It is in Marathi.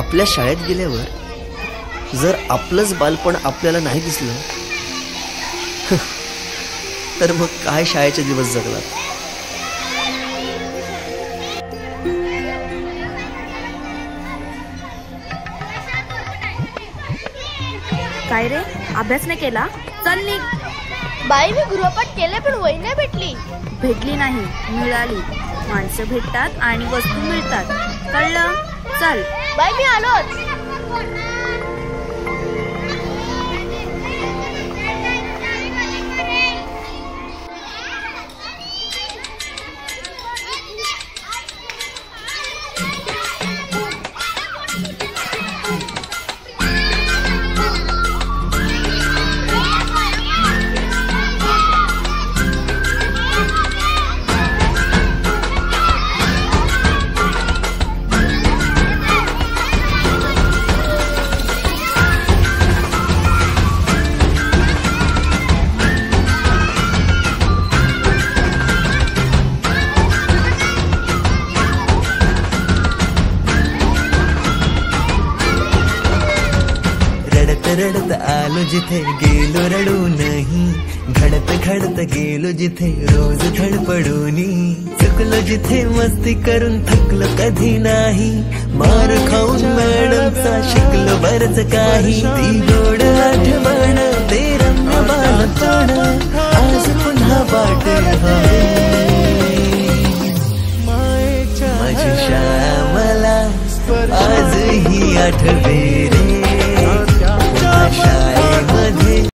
आपल्या शाळेत गेल्यावर जर आपलंच बालपण आपल्याला नाही दिसलं तर मग काय शाळेचे दिवस जगलात. काय रे, अभ्यास नाही केला? चल निघ. बाई मी गृहपाठ केले पण वही नाही भेटली. भेटली नाही, मिळाली. माणसं भेटतात आणि वस्तू मिळतात, कळलं? चल बाई मी आलोच. रडत आलो जिथे गेलो रडू नाही, घडत घडत गेलो जिथे रोज धडपडूनी, चुकलो जिथे मस्ती करून थकलो कधी नाही, मार खाऊन मॅडमचा शिकलो बरच काही, ती गोड आठवण ते रम्य बालपण आज पुन्हा वाटे